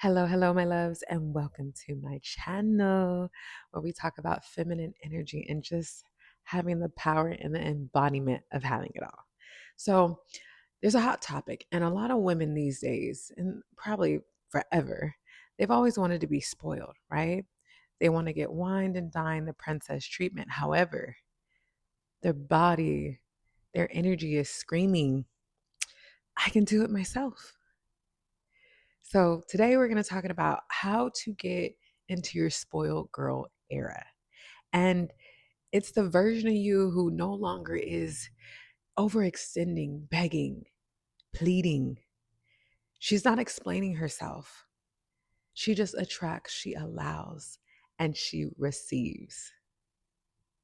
Hello, hello, my loves, and welcome to my channel where we talk about feminine energy and just having the power and the embodiment of having it all. So, there's a hot topic, and a lot of women these days, and probably forever, they've always wanted to be spoiled, right? They want to get wined and dined the princess treatment. However, their body, their energy is screaming, I can do it myself. So today we're going to talk about how to get into your spoiled girl era. And it's the version of you who no longer is overextending, begging, pleading. She's not explaining herself. She just attracts, she allows, and she receives.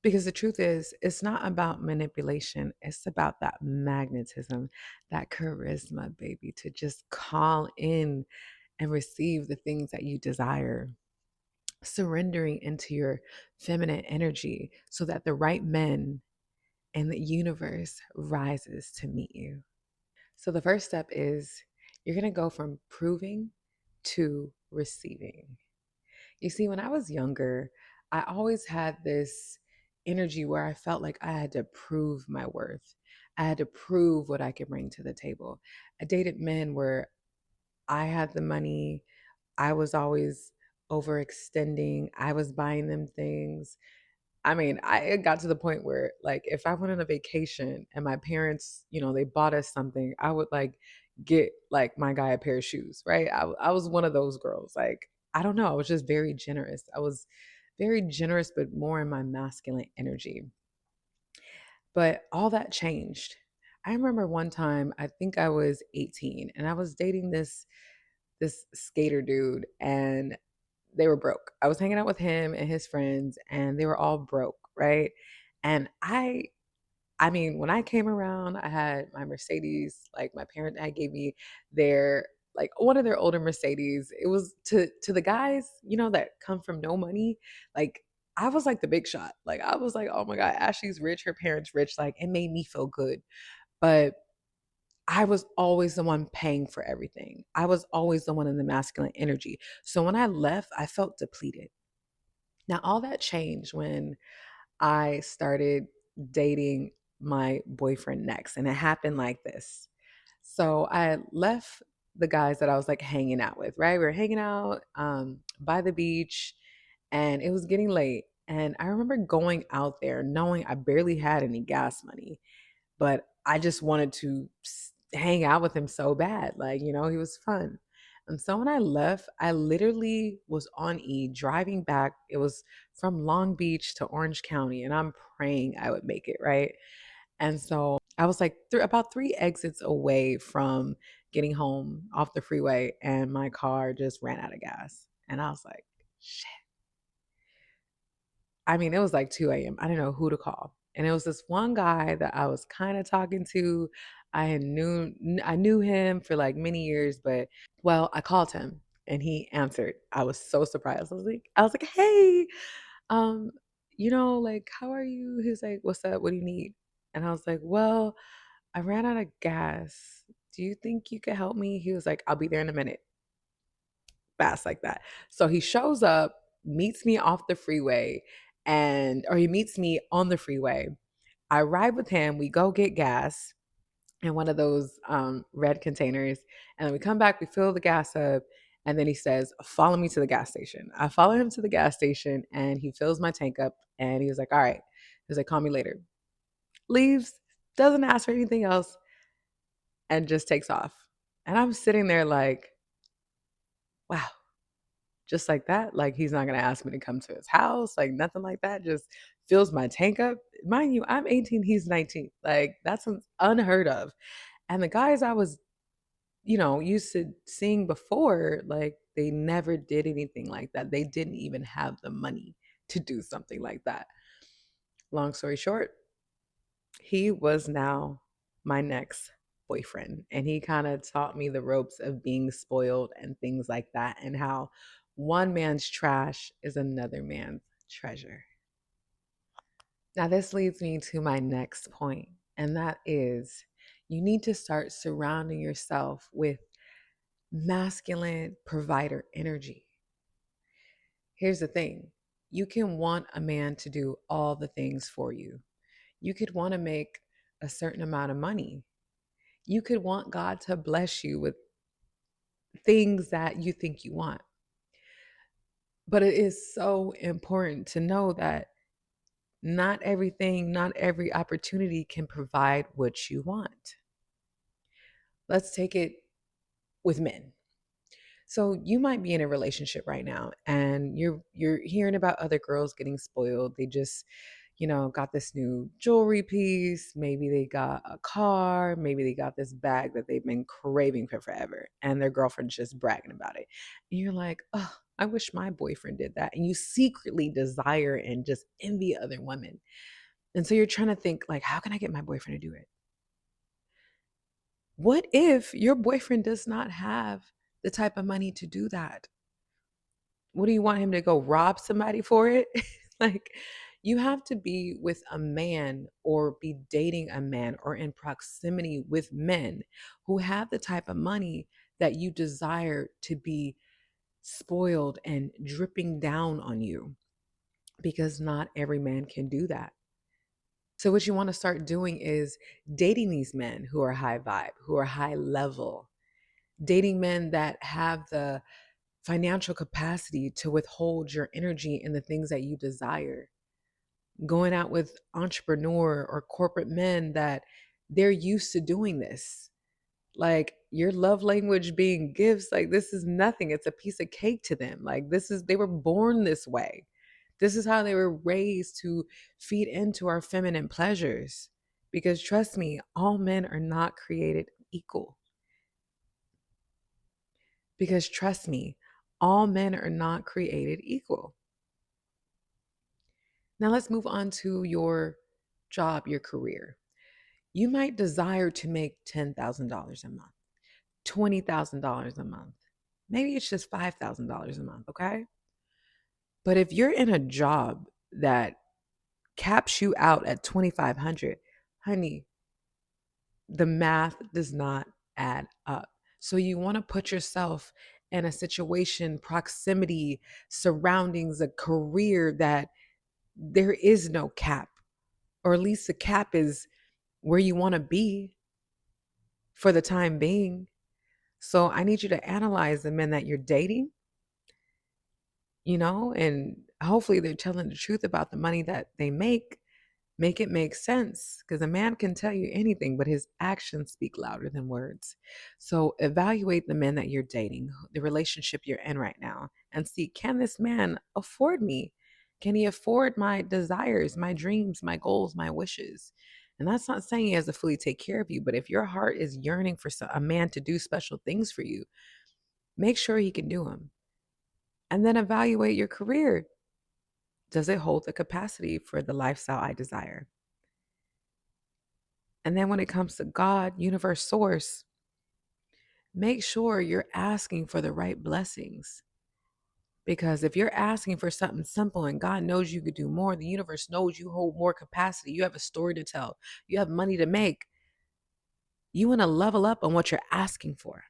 Because the truth is, it's not about manipulation. It's about that magnetism, that charisma, baby, to just call in and receive the things that you desire, surrendering into your feminine energy so that the right men and the universe rises to meet you. So the first step is you're going to go from proving to receiving. You see, when I was younger, I always had this energy where I felt like I had to prove my worth. I had to prove what I could bring to the table. I dated men where I had the money, I was always overextending. I was buying them things. I mean, it got to the point where, like, if I went on a vacation and my parents, they bought us something, I would like get like my guy a pair of shoes, right? I was one of those girls. Like, I don't know. I was just very generous. I was very generous, but more in my masculine energy. But all that changed. I remember one time, I think I was 18 and I was dating this skater dude, and they were broke. I was hanging out with him and his friends and they were all broke, right? And I mean, when I came around, I had my Mercedes, like my parent had gave me their like one of their older Mercedes. It was to the guys, that come from no money, like I was like the big shot. Like I was like, "Oh my god, Ashley's rich, her parents rich." Like it made me feel good. But I was always the one paying for everything. I was always the one in the masculine energy. So when I left, I felt depleted. Now, all that changed when I started dating my boyfriend next. And it happened like this. So I had left the guys that I was like hanging out with, right? We were hanging out by the beach and it was getting late. And I remember going out there knowing I barely had any gas money, but I just wanted to hang out with him so bad. Like, he was fun. And so when I left, I literally was on E driving back. It was from Long Beach to Orange County, and I'm praying I would make it, right? And so I was like about three exits away from getting home off the freeway, and my car just ran out of gas. And I was like, shit. I mean, it was like 2 a.m. I didn't know who to call. And it was this one guy that I was kind of talking to. I knew him for like many years, but well, I called him and he answered. I was so surprised. I was like, "Hey, um, like how are you?" He's like, "What's up? What do you need?" And I was like, "Well, I ran out of gas. Do you think you could help me?" He was like, "I'll be there in a minute." Fast like that. So he shows up, meets me off the freeway, or he meets me on the freeway. I ride with him. We go get gas in one of those red containers. And then we come back, we fill the gas up. And then he says, "Follow me to the gas station." I follow him to the gas station and he fills my tank up. And he was like, "All right." He's like, "Call me later." Leaves, doesn't ask for anything else, and just takes off. And I'm sitting there like, wow, just like that. Like he's not gonna ask me to come to his house, like nothing like that. Just fills my tank up. Mind you, I'm 18, he's 19. Like that's unheard of. And the guys I was, used to seeing before, like they never did anything like that. They didn't even have the money to do something like that. Long story short, he was now my next boyfriend. And he kind of taught me the ropes of being spoiled and things like that, and how one man's trash is another man's treasure. Now, this leads me to my next point, and that is you need to start surrounding yourself with masculine provider energy. Here's the thing, you can want a man to do all the things for you. You could want to make a certain amount of money. You could want God to bless you with things that you think you want. But it is so important to know that not everything, not every opportunity can provide what you want. Let's take it with men. So you might be in a relationship right now and you're hearing about other girls getting spoiled. They just, got this new jewelry piece, maybe they got a car, maybe they got this bag that they've been craving for forever and their girlfriend's just bragging about it. And you're like, "Oh, I wish my boyfriend did that." And you secretly desire and just envy other women. And so you're trying to think like, how can I get my boyfriend to do it? What if your boyfriend does not have the type of money to do that? What do you want him to go rob somebody for it? Like, you have to be with a man or be dating a man or in proximity with men who have the type of money that you desire to be spoiled and dripping down on you, because not every man can do that. So, what you want to start doing is dating these men who are high vibe, who are high level, dating men that have the financial capacity to withhold your energy in the things that you desire. Going out with entrepreneur or corporate men that they're used to doing this. Like, your love language being gifts, like, this is nothing. It's a piece of cake to them. Like, they were born this way. This is how they were raised to feed into our feminine pleasures. Because trust me, all men are not created equal. Because trust me, all men are not created equal. Now let's move on to your job, your career. You might desire to make $10,000 a month, $20,000 a month. Maybe it's just $5,000 a month, okay? But if you're in a job that caps you out at 2,500, honey, the math does not add up. So you want to put yourself in a situation, proximity, surroundings, a career that there is no cap, or at least the cap is where you want to be for the time being. So I need you to analyze the men that you're dating, and hopefully they're telling the truth about the money that they make it make sense, because a man can tell you anything, but his actions speak louder than words. So evaluate the men that you're dating, the relationship you're in right now, and see, can this man afford me? Can he afford my desires, my dreams, my goals, my wishes? And that's not saying he has to fully take care of you, but if your heart is yearning for a man to do special things for you, make sure he can do them. And then evaluate your career. Does it hold the capacity for the lifestyle I desire? And then when it comes to God, universe, source, make sure you're asking for the right blessings. Because if you're asking for something simple and God knows you could do more, the universe knows you hold more capacity, you have a story to tell, you have money to make, you want to level up on what you're asking for.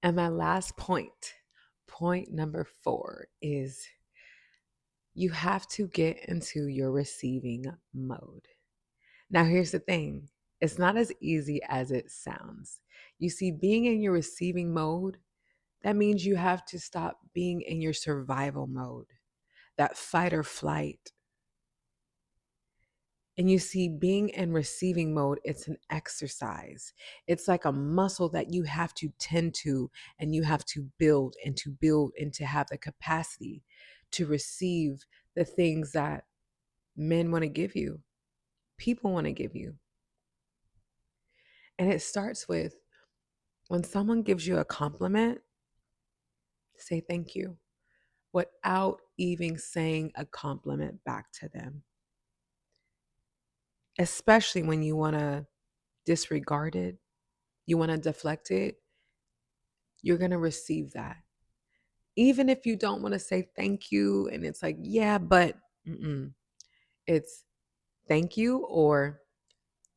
And my last point number 4, is you have to get into your receiving mode. Now, here's the thing, it's not as easy as it sounds. You see, being in your receiving mode, that means you have to stop being in your survival mode, that fight or flight. And you see, being in receiving mode, it's an exercise. It's like a muscle that you have to tend to, and you have to build and to build and to have the capacity to receive the things that men want to give you, people want to give you. And it starts with, when someone gives you a compliment, say thank you without even saying a compliment back to them. Especially when you want to disregard it, you want to deflect it, you're going to receive that. Even if you don't want to say thank you and it's like, yeah, but it's thank you or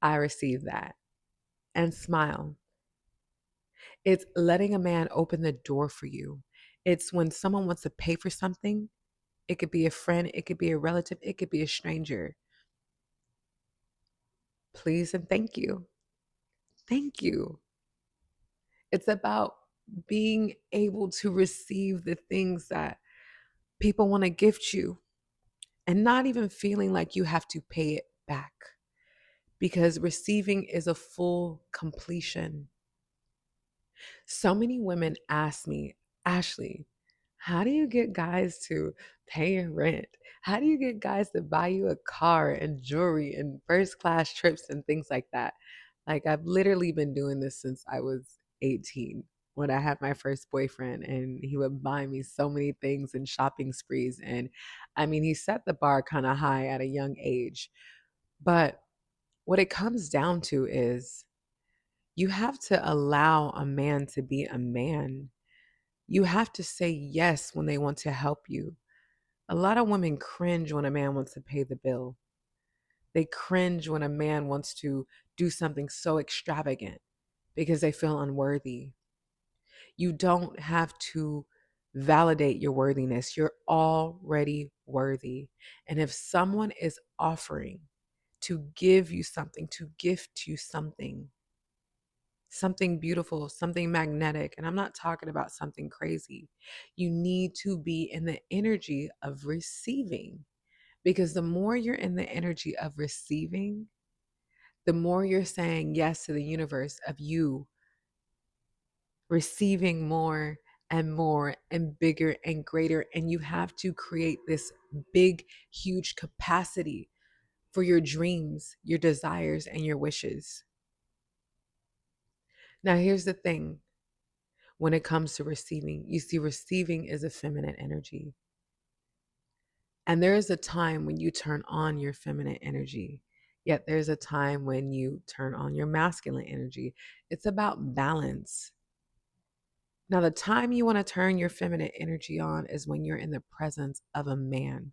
I receive that, and smile. It's letting a man open the door for you. It's when someone wants to pay for something. It could be a friend, it could be a relative, it could be a stranger. Please and thank you. Thank you. It's about being able to receive the things that people want to gift you and not even feeling like you have to pay it back, because receiving is a full completion. So many women ask me, Ashley, how do you get guys to pay your rent? How do you get guys to buy you a car and jewelry and first class trips and things like that? Like, I've literally been doing this since I was 18 when I had my first boyfriend, and he would buy me so many things and shopping sprees. And I mean, he set the bar kind of high at a young age. But what it comes down to is you have to allow a man to be a man. You have to say yes when they want to help you. A lot of women cringe when a man wants to pay the bill. They cringe when a man wants to do something so extravagant because they feel unworthy. You don't have to validate your worthiness. You're already worthy. And if someone is offering to give you something, to gift you something, something beautiful, something magnetic. And I'm not talking about something crazy. You need to be in the energy of receiving, because the more you're in the energy of receiving, the more you're saying yes to the universe of you receiving more and more and bigger and greater. And you have to create this big, huge capacity for your dreams, your desires, and your wishes. Now, here's the thing. When it comes to receiving, you see, receiving is a feminine energy. And there is a time when you turn on your feminine energy, yet there's a time when you turn on your masculine energy. It's about balance. Now, the time you want to turn your feminine energy on is when you're in the presence of a man,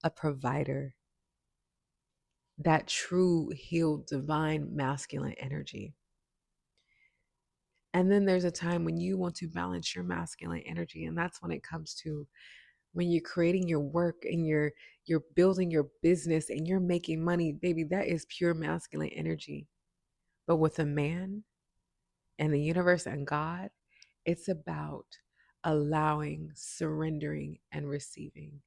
a provider, that true, healed, divine masculine energy. And then there's a time when you want to balance your masculine energy, and that's when it comes to when you're creating your work and you're building your business and you're making money. Baby, that is pure masculine energy. But with a man and the universe and God, it's about allowing, surrendering, and receiving.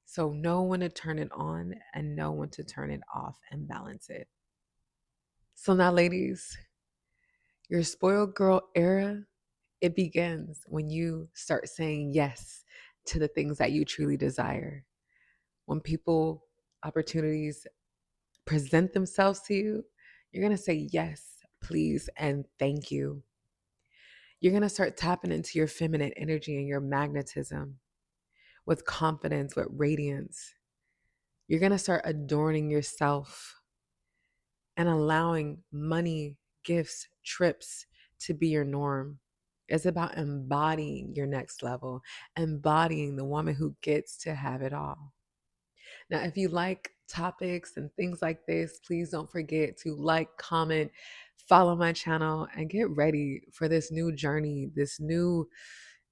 So know when to turn it on and know when to turn it off and balance it. So now, ladies, your spoiled girl era, it begins when you start saying yes to the things that you truly desire. When people, opportunities present themselves to you, you're going to say yes, please, and thank you. You're going to start tapping into your feminine energy and your magnetism with confidence, with radiance. You're going to start adorning yourself and allowing money, gifts, trips to be your norm. It's about embodying your next level, embodying the woman who gets to have it all. Now, if you like topics and things like this, please don't forget to like, comment, follow my channel, and get ready for this new journey, this new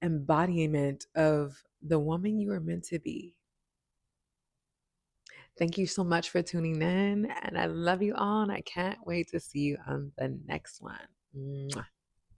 embodiment of the woman you are meant to be. Thank you so much for tuning in, and I love you all, and I can't wait to see you on the next one. Mwah.